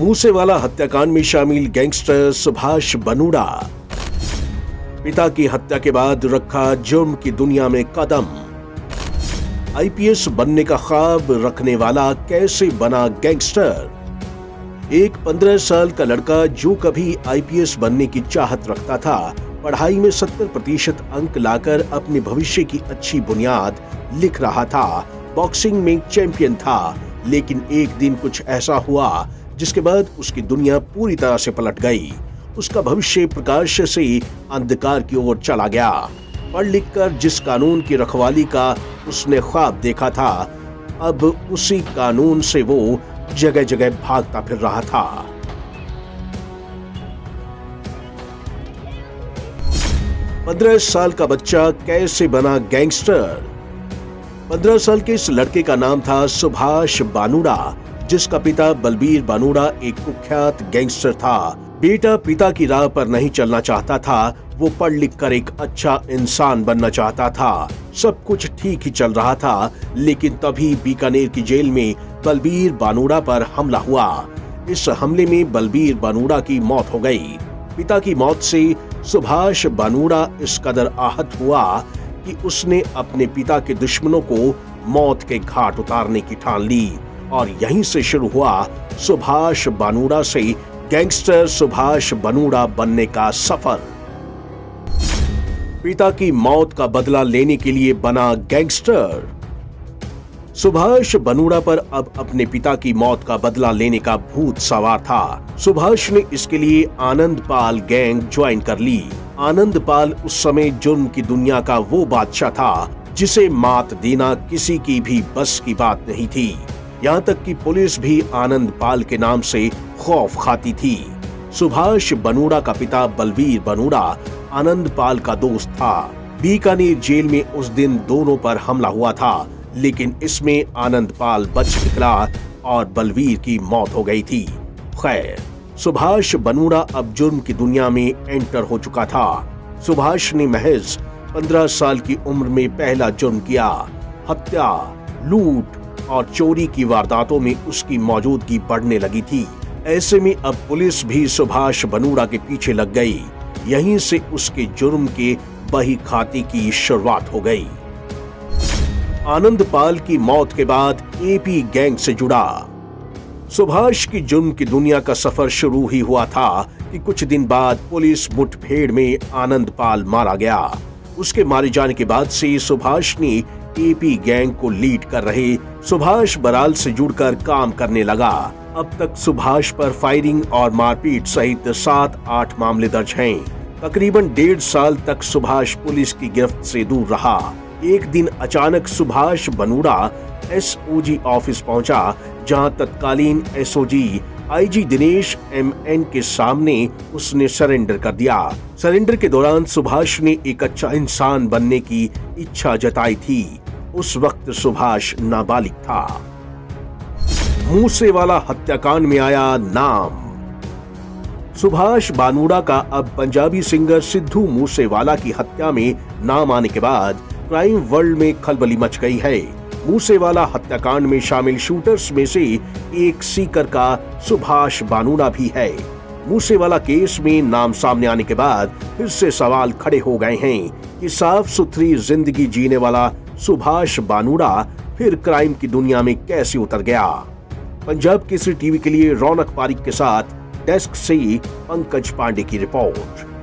मूसेवाला हत्याकांड में शामिल गैंगस्टर सुभाष बनुड़ा। पिता की हत्या के बाद रखा जुर्म की दुनिया में कदम। आईपीएस बनने का ख्वाब रखने वाला कैसे बना गैंगस्टर। एक 15 साल का लड़का जो कभी आईपीएस बनने की चाहत रखता था, पढ़ाई में 70% अंक लाकर अपने भविष्य की अच्छी बुनियाद लिख रहा था, बॉक्सिंग में चैंपियन था। लेकिन एक दिन कुछ ऐसा हुआ जिसके बाद उसकी दुनिया पूरी तरह से पलट गई। उसका भविष्य प्रकाश से अंधकार की ओर चला गया। पढ़ लिख कर जिस कानून की रखवाली का उसने ख्वाब देखा था, अब उसी कानून से वो जगह जगह भागता फिर रहा था। 15 साल का बच्चा कैसे बना गैंगस्टर। 15 साल के इस लड़के का नाम था सुभाष बानुड़ा, जिसका पिता बलबीर बानुड़ा एक कुख्यात गैंगस्टर था। बेटा पिता की राह पर नहीं चलना चाहता था, वो पढ़ लिख कर एक अच्छा इंसान बनना चाहता था। सब कुछ ठीक ही चल रहा था, लेकिन तभी बीकानेर की जेल में बलबीर बानुड़ा पर हमला हुआ। इस हमले में बलबीर बानुड़ा की मौत हो गई। पिता की मौत से सुभाष बानुड़ा इस कदर आहत हुआ कि उसने अपने पिता के दुश्मनों को मौत के घाट उतारने की ठान ली और यहीं से शुरू हुआ सुभाष बानुड़ा से गैंगस्टर सुभाष बनुड़ा बनने का सफर। पिता की मौत का बदला लेने के लिए बना गैंगस्टर। सुभाष बनुड़ा पर अब अपने पिता की मौत का बदला लेने का भूत सवार था। सुभाष ने इसके लिए आनंद पाल गैंग ज्वाइन कर ली। आनंद पाल उस समय जुर्म की दुनिया का वो बादशाह था जिसे मात देना किसी की भी बस की बात नहीं थी। यहाँ तक कि पुलिस भी आनंद पाल के नाम से खौफ खाती थी। सुभाष बनुड़ा का पिता बलबीर बनुड़ा आनंद पाल का दोस्त था। बीकानेर जेल में उस दिन दोनों पर हमला हुआ था, लेकिन इसमें आनंद पाल बच निकला और बलबीर की मौत हो गई थी। खैर, सुभाष बनुड़ा अब जुर्म की दुनिया में एंटर हो चुका था। सुभाष ने महज 15 साल की उम्र में पहला जुर्म किया। हत्या, लूट और चोरी की वारदातों में उसकी मौजूदगी बढ़ने लगी थी। ऐसे में अब पुलिस भी सुभाष बनुड़ा के पीछे लग गई। यहीं से उसके जुर्म के बही खाते की शुरुआत हो गई। आनंद पाल की मौत के बाद एपी गैंग से जुड़ा। सुभाष की जुर्म की दुनिया का सफर शुरू ही हुआ था कि कुछ दिन बाद पुलिस मुठभेड़ में आनंद पाल मारा गया। उसके मारे जाने के बाद से सुभाष ने एपी गैंग को लीड कर रहे सुभाष बराल से जुड़कर काम करने लगा। अब तक सुभाष पर फायरिंग और मारपीट सहित 7-8 मामले दर्ज हैं। तकरीबन 1.5 साल तक सुभाष पुलिस की गिरफ्त से दूर रहा। एक दिन अचानक सुभाष बनुड़ा एसओजी ऑफिस पहुंचा, जहां तत्कालीन एसओजी आईजी दिनेश एमएन के सामने उसने सरेंडर कर दिया। सरेंडर के दौरान सुभाष ने एक अच्छा इंसान बनने की इच्छा जताई थी। उस वक्त सुभाष नाबालिग था। मूसेवाला हत्याकांड में आया नाम। सुभाष बानुड़ा का अब पंजाबी सिंगर सिद्धू मूसेवाला की हत्या में नाम आने के बाद क्राइम वर्ल्ड में खलबली मच गई है। मूसेवाला हत्याकांड में शामिल शूटर्स में से एक सीकर का सुभाष बानुड़ा भी है। मूसेवाला केस में नाम सामने आने के बाद फिर से सवाल खड़े हो गए हैं कि साफ सुथरी जिंदगी जीने वाला सुभाष बानुड़ा फिर क्राइम की दुनिया में कैसे उतर गया। पंजाब केसरी टीवी के लिए रौनक पारिक के साथ डेस्क से पंकज पांडे की रिपोर्ट।